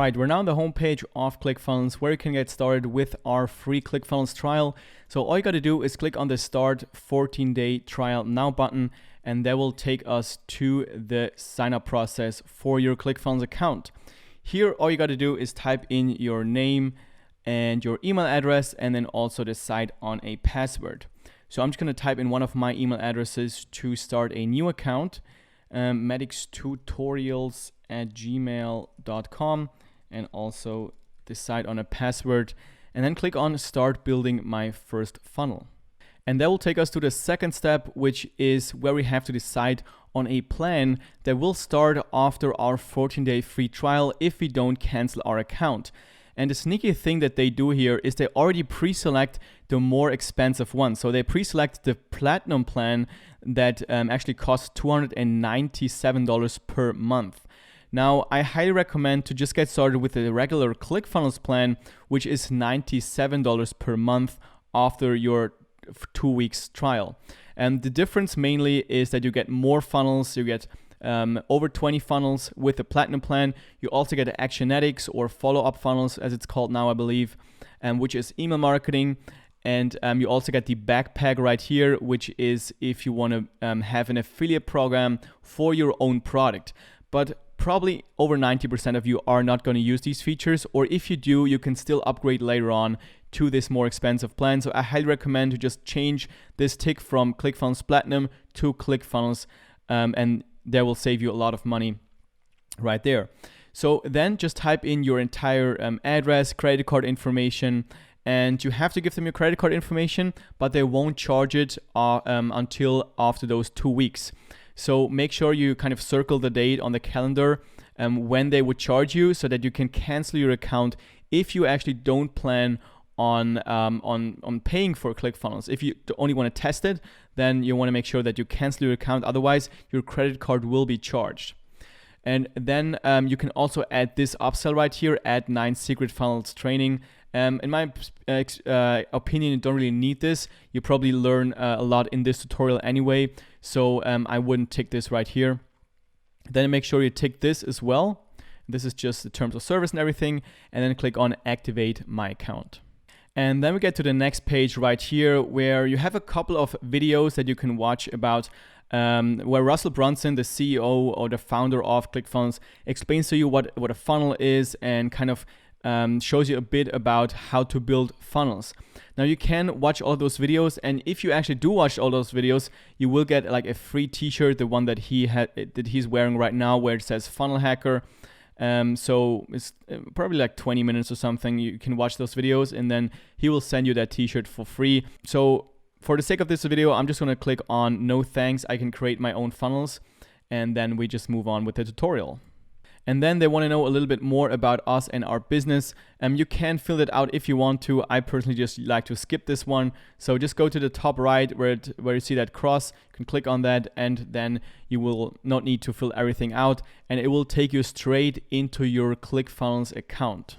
right, we're now on the homepage of ClickFunnels where you can get started with our free ClickFunnels trial. So all you got to do is click on the Start 14-Day Trial Now button, and that will take us to the sign up process for your ClickFunnels account. Here, all you got to do is type in your name and your email address, and then also decide on a password. So I'm just going to type in one of my email addresses to start a new account, medicstutorials@gmail.com, and also decide on a password, and then click on Start Building My First Funnel. And that will take us to the second step, which is where we have to decide on a plan that will start after our 14-day free trial if we don't cancel our account. And the sneaky thing that they do here is they already pre-select the more expensive one. So they pre-select the Platinum plan that actually costs $297 per month. Now, I highly recommend to just get started with the regular ClickFunnels plan, which is $97 per month after your 2 weeks trial. And the difference mainly is that you get more funnels, you get over 20 funnels with the Platinum plan. You also get the Actionetics or follow-up funnels, as it's called now, I believe, which is email marketing. And you also get the backpack right here, which is if you want to have an affiliate program for your own product. But probably over 90% of you are not going to use these features, or if you do, you can still upgrade later on to this more expensive plan. So I highly recommend to just change this tick from ClickFunnels Platinum to ClickFunnels, and that will save you a lot of money right there. So then just type in your entire address, credit card information, and you have to give them your credit card information, but they won't charge it until after those 2 weeks. So make sure you kind of circle the date on the calendar when they would charge you, so that you can cancel your account if you actually don't plan on paying for ClickFunnels. If you only want to test it, then you want to make sure that you cancel your account. Otherwise, your credit card will be charged. And then you can also add this upsell right here, add 9 secret funnels training. In my opinion, you don't really need this. You probably learn a lot in this tutorial anyway, so I wouldn't tick this right here. Then make sure you tick this as well. This is just the terms of service and everything, and then click on Activate My Account. And then we get to the next page right here, where you have a couple of videos that you can watch about where Russell Brunson, the CEO or the founder of ClickFunnels, explains to you what a funnel is and kind of shows you a bit about how to build funnels. Now you can watch all those videos, and if you actually do watch all those videos, you will get like a free T-shirt, the one that he's wearing right now, where it says Funnel Hacker. So it's probably like 20 minutes or something. You can watch those videos, and then he will send you that T-shirt for free. So for the sake of this video, I'm just going to click on No Thanks, I can create my own funnels, and then we just move on with the tutorial. And then they want to know a little bit more about us and our business. You can fill it out if you want to. I personally just like to skip this one. So just go to the top right where you see that cross. You can click on that, and then you will not need to fill everything out, and it will take you straight into your ClickFunnels account.